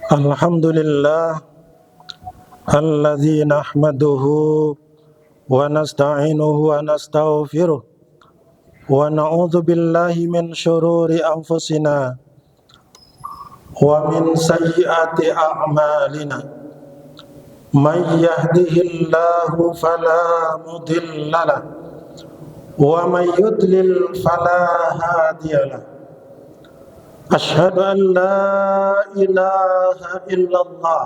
Alhamdulillah alladzi nahmaduhu wa nasta'inuhu wa nastaghfiruh wa na'udzu billahi min syururi anfusina wa min sayyiati a'malina. May yahdihillahu fala mudilla lahu wa may yudlil fala hadiyalah. Asyhadu an la ilaha illallah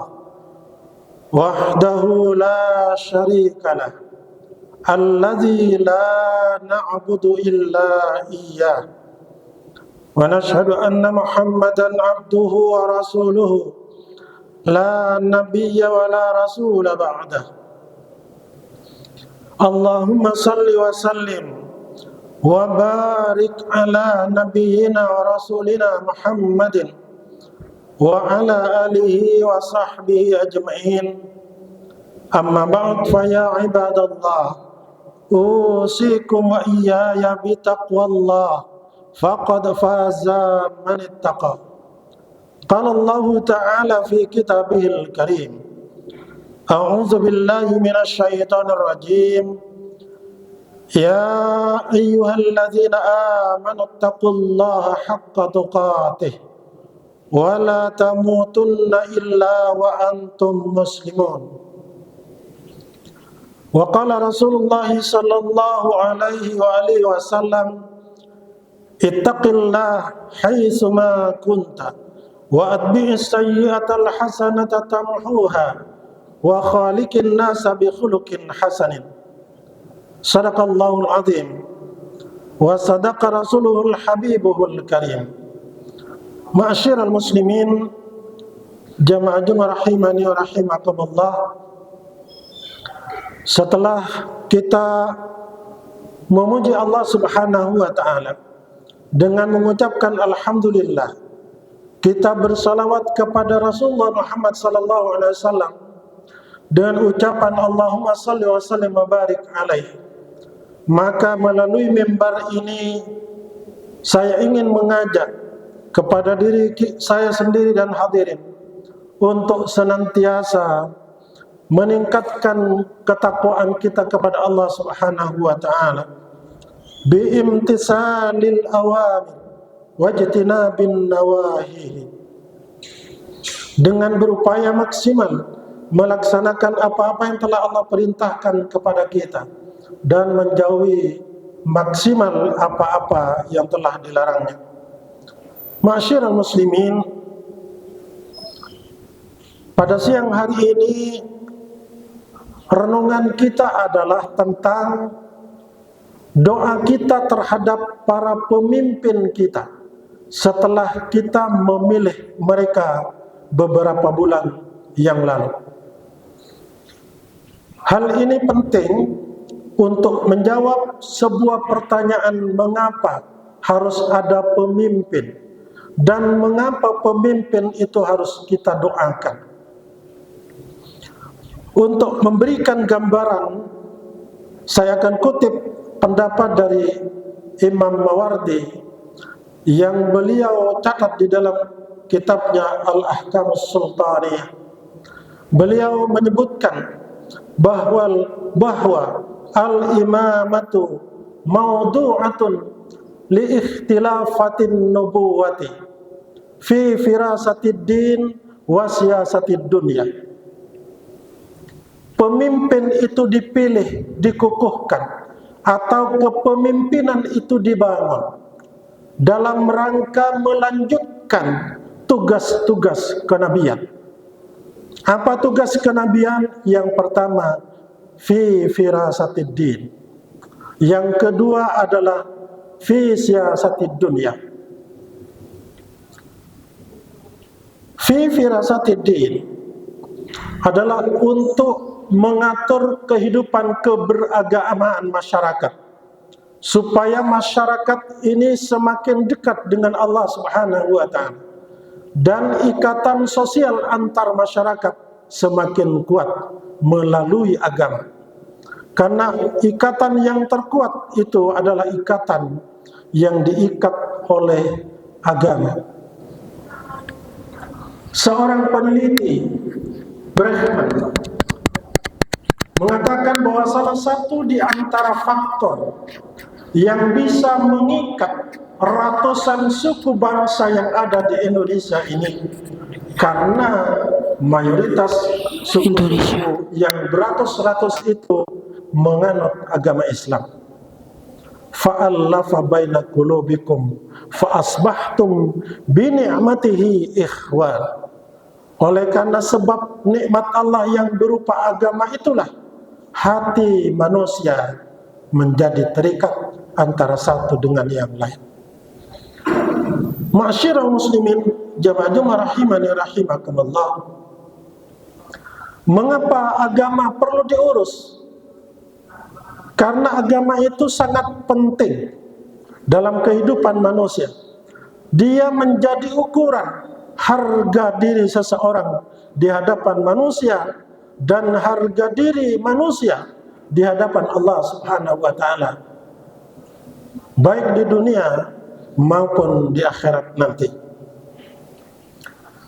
wahdahu la syarika lah alladzi la na'budu illa iyyah wa nashhadu anna Muhammadan abduhu wa rasuluhu la nabiyya wa la rasula ba'dah. Allahumma salli wa sallim wa barik ala nabiyyina wa rasulina Muhammadin wa ala alihi wa sahbihi ajma'in. Amma ba'd, fa ya ibadallah, usikum wa iyaya bitaqwallah, faqad faza man ittaqa. Qala Allah ta'ala fi kitabihil karim, a'udzu billahi minasy syaithanir rajim. Ya ayyuhalladzina amanu taqullaha haqqa tuqatih wa la tamutunna illa wa antum muslimun. Wa qala Rasulullah sallallahu alaihi wa alihi wasallam, ittaqillah haitsu ma kunta wa atbi'is sayyi'atal hasanata tamhuha wa khaliqin nasa bi khuluqin hasanin. Sadaqallahul azim wa sadaqa rasuluhul habibuhul karim. Ma'asyiral muslimin, jamaah Jumat rahimani wa rahimakumullah. Setelah kita memuji Allah Subhanahu wa taala dengan mengucapkan alhamdulillah, kita bersalawat kepada Rasulullah Muhammad sallallahu alaihi wasallam dengan ucapan Allahumma shalli wa sallim wa barik alaihi. Maka melalui mimbar ini saya ingin mengajak kepada diri saya sendiri dan hadirin untuk senantiasa meningkatkan ketakwaan kita kepada Allah Subhanahu wa taala biimtisalil awamir wajtinabin nawahi, dengan berupaya maksimal melaksanakan apa-apa yang telah Allah perintahkan kepada kita dan menjauhi maksimal apa-apa yang telah dilarangnya. Ma'asyiral muslimin, pada siang hari ini renungan kita adalah tentang doa kita terhadap para pemimpin kita setelah kita memilih mereka beberapa bulan yang lalu. Hal ini penting untuk menjawab sebuah pertanyaan, mengapa harus ada pemimpin dan mengapa pemimpin itu harus kita doakan. Untuk memberikan gambaran, saya akan kutip pendapat dari Imam Mawardi yang beliau catat di dalam kitabnya Al-Ahkamus Sultaniyah. Beliau menyebutkan bahwa al-imamatu mawdu'atun li ikhtilafatin nubuwati fi firasatid din wa siyasatid dunya. Pemimpin itu dipilih, dikukuhkan, atau kepemimpinan itu dibangun dalam rangka melanjutkan tugas-tugas kenabian. Apa tugas kenabian? Yang pertama, fi firasatid din. Yang kedua adalah fi siyasatid dunya. Fi firasatid din adalah untuk mengatur kehidupan keberagamaan masyarakat, supaya masyarakat ini semakin dekat dengan Allah Subhanahu wa ta'ala dan ikatan sosial antar masyarakat semakin kuat melalui agama. Karena ikatan yang terkuat itu adalah ikatan yang diikat oleh agama. Seorang peneliti Brehman mengatakan bahwa salah satu di antara faktor yang bisa mengikat ratusan suku bangsa yang ada di Indonesia ini, karena mayoritas suku-suku yang beratus-ratus itu menganut agama Islam. Fa'allafa baina qulubikum fa'asbahtum bi ni'matihi ikhwan. Oleh karena sebab nikmat Allah yang berupa agama itulah hati manusia menjadi terikat antara satu dengan yang lain. Ma'asyiral muslimin, jamaah Jumat rahimani rahimakumullah. Mengapa agama perlu diurus? Karena agama itu sangat penting dalam kehidupan manusia. Dia menjadi ukuran harga diri seseorang di hadapan manusia dan harga diri manusia di hadapan Allah Subhanahu wa taala, baik di dunia maupun di akhirat nanti.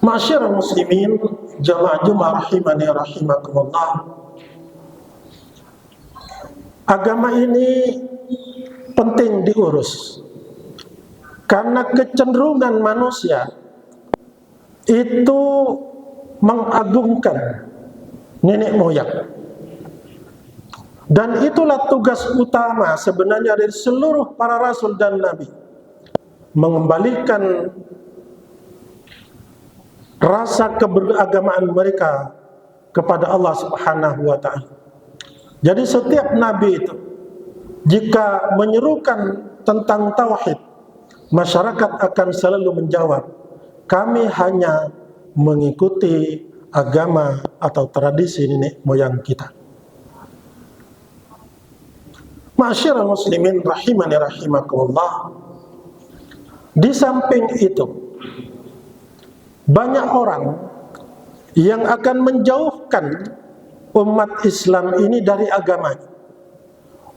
Ma'asyiral muslimin, jamaah Jumat rahimani rahimakumullah. Agama ini penting diurus karena kecenderungan manusia itu mengagungkan nenek moyang. Dan itulah tugas utama sebenarnya dari seluruh para rasul dan nabi, mengembalikan rasa keberagamaan mereka kepada Allah Subhanahu wa taala. Jadi setiap nabi itu jika menyerukan tentang tauhid, masyarakat akan selalu menjawab, kami hanya mengikuti agama atau tradisi nenek moyang kita. Ma'asyiral muslimin rahimani rahimakumullah. Di samping itu, banyak orang yang akan menjauhkan umat Islam ini dari agamanya.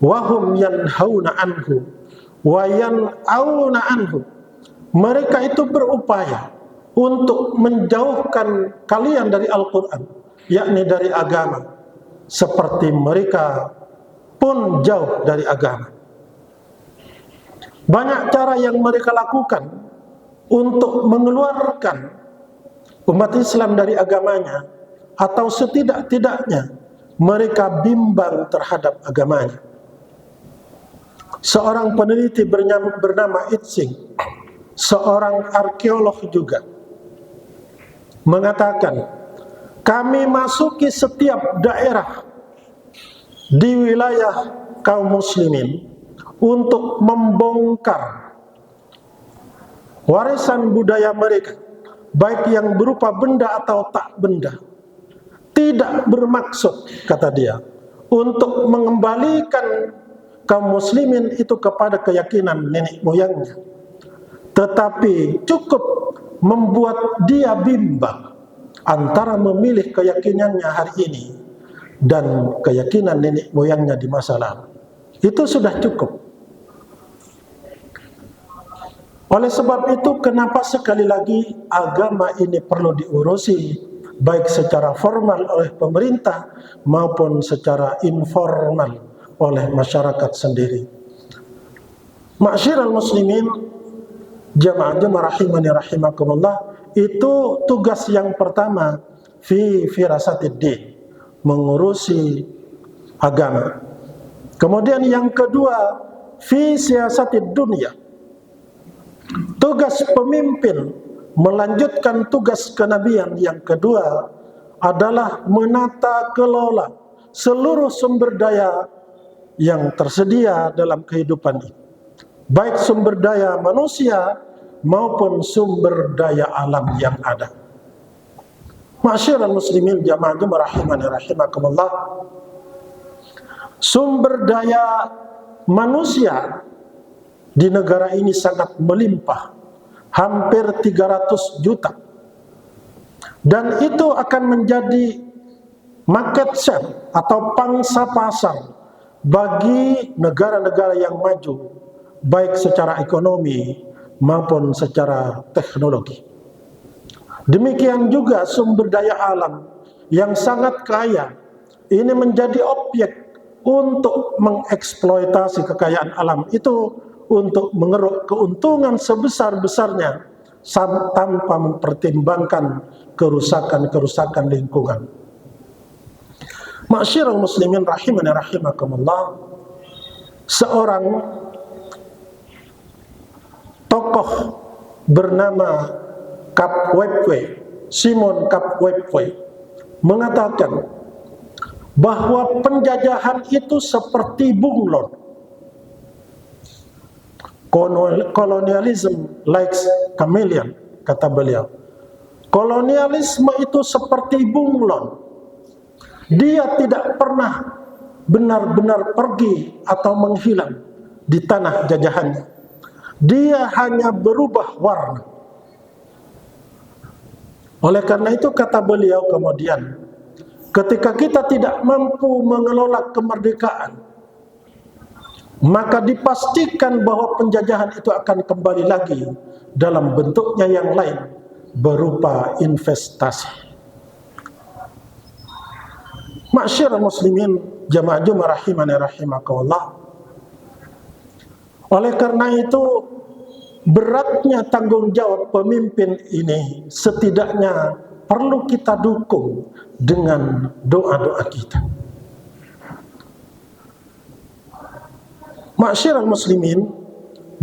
Wahum yanhauna anhu wa yan'auna anhu. Mereka itu berupaya untuk menjauhkan kalian dari Al-Quran, yakni dari agama, seperti mereka pun jauh dari agama. Banyak cara yang mereka lakukan untuk mengeluarkan umat Islam dari agamanya, atau setidak-tidaknya mereka bimbang terhadap agamanya. Seorang peneliti bernama Itzing, seorang arkeolog juga, mengatakan, kami masuki setiap daerah di wilayah kaum muslimin untuk membongkar warisan budaya mereka, baik yang berupa benda atau tak benda. Tidak bermaksud, kata dia, untuk mengembalikan kaum muslimin itu kepada keyakinan nenek moyangnya, tetapi cukup membuat dia bimbang antara memilih keyakinannya hari ini dan keyakinan nenek moyangnya di masa lalu. Itu sudah cukup. Oleh sebab itu, kenapa sekali lagi agama ini perlu diurusi, baik secara formal oleh pemerintah maupun secara informal oleh masyarakat sendiri. Ma'asyiral muslimin, jamaah Jumat rahimani rahimakumullah, itu tugas yang pertama fi firasatiddin, mengurusi agama. Kemudian yang kedua, fi siasatid dunya, tugas pemimpin melanjutkan tugas kenabian. Yang kedua adalah menata kelola seluruh sumber daya yang tersedia dalam kehidupan ini, baik sumber daya manusia maupun sumber daya alam yang ada. Ma'asyiral muslimin, jamaah Jumat rahimani rahimakumullah, sumber daya manusia di negara ini sangat melimpah, hampir 300 juta. Dan itu akan menjadi market share atau pangsa pasar bagi negara-negara yang maju baik secara ekonomi maupun secara teknologi. Demikian juga sumber daya alam yang sangat kaya ini menjadi objek untuk mengeksploitasi kekayaan alam itu untuk mengeruk keuntungan sebesar-besarnya tanpa mempertimbangkan kerusakan-kerusakan lingkungan. Ma'syiral muslimin rahimani rahimakumullah, seorang tokoh bernama Kapwepwe, Simon Kapwepwe, mengatakan bahwa penjajahan itu seperti bunglon. Colonialism likes chameleon, kata beliau. Kolonialisme itu seperti bunglon. Dia tidak pernah benar-benar pergi atau menghilang di tanah jajahannya. Dia hanya berubah warna. Oleh karena itu kata beliau kemudian, ketika kita tidak mampu mengelola kemerdekaan, maka dipastikan bahwa penjajahan itu akan kembali lagi dalam bentuknya yang lain, berupa investasi. Ma'syiral muslimin, jamaah Jumat rahimani rahimakumullah. Oleh karena itu, beratnya tanggung jawab pemimpin ini setidaknya perlu kita dukung dengan doa-doa kita. Ma'syiral muslimin,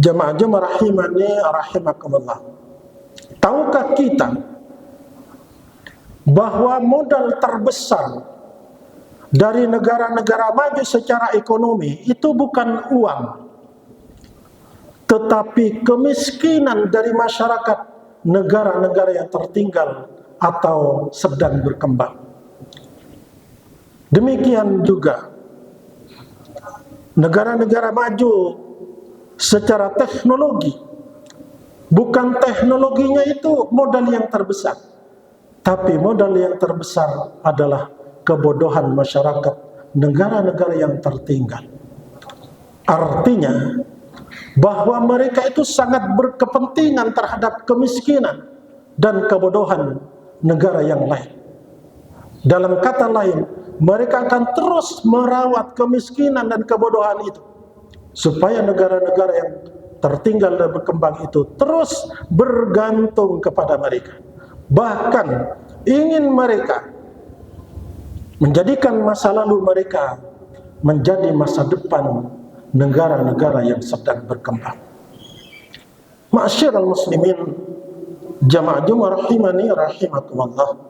jamaah Jumat rahimani rahimakumullah. Tahukah kita bahwa modal terbesar dari negara-negara maju secara ekonomi itu bukan uang, tetapi kemiskinan dari masyarakat negara-negara yang tertinggal atau sedang berkembang. Demikian juga negara-negara maju secara teknologi, bukan teknologinya itu modal yang terbesar, tapi modal yang terbesar adalah kebodohan masyarakat negara-negara yang tertinggal. Artinya bahwa mereka itu sangat berkepentingan terhadap kemiskinan dan kebodohan negara yang lain. Dalam kata lain, mereka akan terus merawat kemiskinan dan kebodohan itu supaya negara-negara yang tertinggal dan berkembang itu terus bergantung kepada mereka. Bahkan ingin mereka menjadikan masa lalu mereka menjadi masa depan negara-negara yang sedang berkembang. Ma'syiral muslimin, jamaah Jumat rahimani rahimakumullah.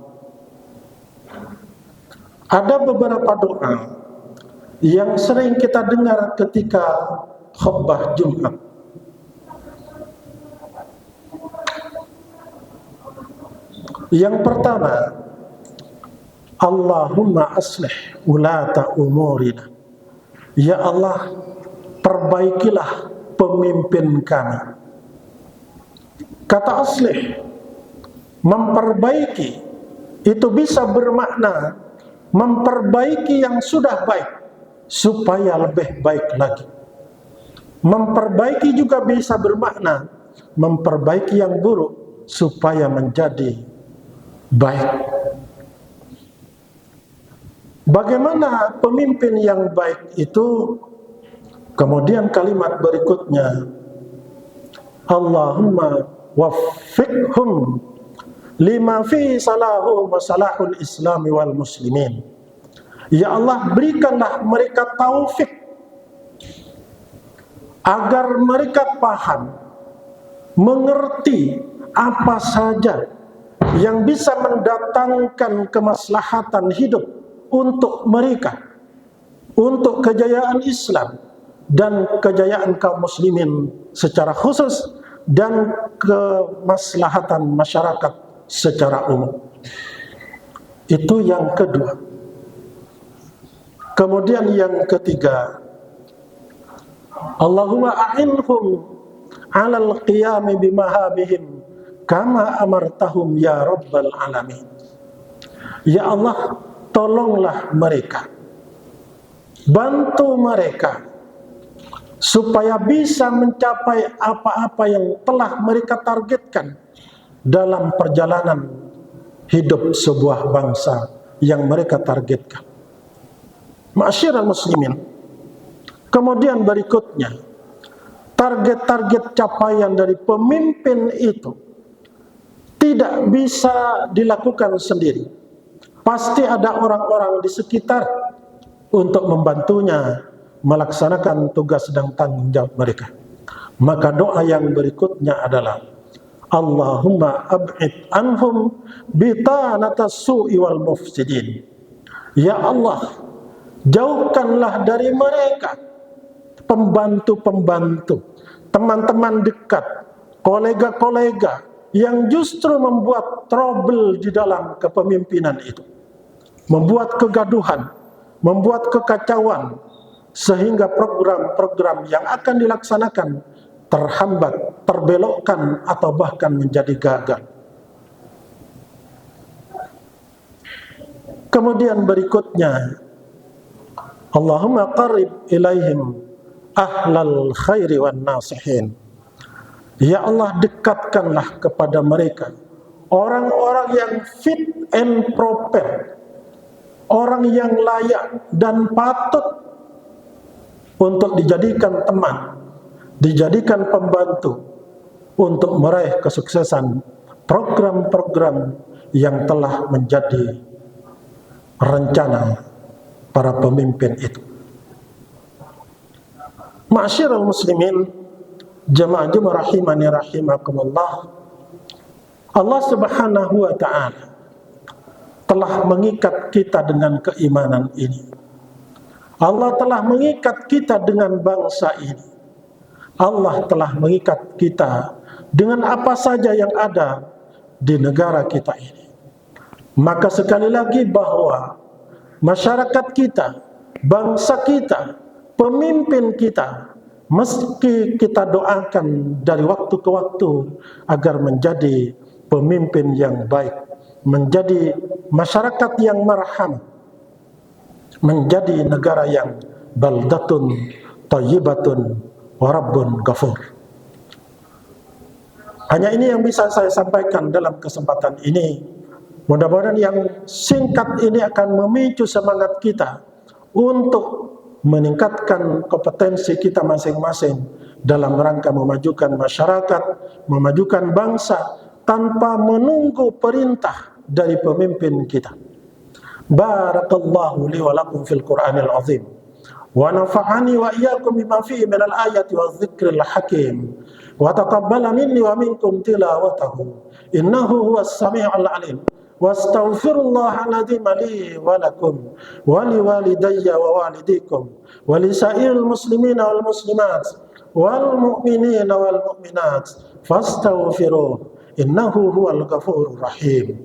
Ada beberapa doa yang sering kita dengar ketika khutbah Jumat. Yang pertama, Allahumma aslih ulata umurina. Ya Allah, perbaikilah pemimpin kami. Kata aslih, memperbaiki, itu bisa bermakna memperbaiki yang sudah baik supaya lebih baik lagi. Memperbaiki juga bisa bermakna memperbaiki yang buruk supaya menjadi baik. Bagaimana pemimpin yang baik itu? Kemudian kalimat berikutnya, Allahumma waffiqhum lima fi salahu wa salahul islami wal muslimin. Ya Allah, berikanlah mereka taufik agar mereka paham, mengerti apa saja yang bisa mendatangkan kemaslahatan hidup untuk mereka, untuk kejayaan Islam dan kejayaan kaum muslimin secara khusus, dan kemaslahatan masyarakat secara umum. Itu yang kedua. Kemudian yang ketiga, Allahumma a'inhum 'alal qiyami bimahabihim kama amartahum ya rabbal alamin. Ya Allah, tolonglah mereka, bantu mereka supaya bisa mencapai apa-apa yang telah mereka targetkan dalam perjalanan hidup sebuah bangsa yang mereka targetkan. Ma'asyiral muslimin, kemudian berikutnya, target-target capaian dari pemimpin itu tidak bisa dilakukan sendiri. Pasti ada orang-orang di sekitar untuk membantunya melaksanakan tugas dan tanggung jawab mereka. Maka doa yang berikutnya adalah Allahumma ab'id anhum bitanatas su'i wal mufsidin. Ya Allah, jauhkanlah dari mereka pembantu-pembantu, teman-teman dekat, kolega-kolega yang justru membuat trouble di dalam kepemimpinan itu, membuat kegaduhan, membuat kekacauan, sehingga program-program yang akan dilaksanakan terhambat, terbelokkan, atau bahkan menjadi gagal. Kemudian berikutnya, Allahumma qarib ilaihim ahlal khairi wan nasihin. Ya Allah, dekatkanlah kepada mereka orang-orang yang fit and proper, orang yang layak dan patut untuk dijadikan teman, dijadikan pembantu untuk meraih kesuksesan program-program yang telah menjadi rencana para pemimpin itu. Ma'asyiral muslimin, jamaah-jamaah rahimani rahimakumullah, Allah Subhanahu wa ta'ala telah mengikat kita dengan keimanan ini. Allah telah mengikat kita dengan bangsa ini. Allah telah mengikat kita dengan apa saja yang ada di negara kita ini. Maka sekali lagi bahwa masyarakat kita, bangsa kita, pemimpin kita, meski kita doakan dari waktu ke waktu agar menjadi pemimpin yang baik, menjadi masyarakat yang marham, menjadi negara yang baldatun thayyibatun wa rabbun ghafur. Hanya ini yang bisa saya sampaikan dalam kesempatan ini. Mudah-mudahan yang singkat ini akan memicu semangat kita untuk meningkatkan kompetensi kita masing-masing dalam rangka memajukan masyarakat, memajukan bangsa tanpa menunggu perintah dari pemimpin kita. Barakallahu li wa lakum fil Qur'anil azim wa nafa'ani wa iyyakum bima fihi minal ayati wadh-dhikril hakim wa taqabbala minni wa minkum tilawatahu innahu huwas sami'ul alim. Wastaghfirullahal azim li wa lakum wa liwalidayya wa walidikum wa lisairil muslimina wal muslimat wal mu'minina wal mu'minat fastaghfiruh innahu huwal ghafurur rahim.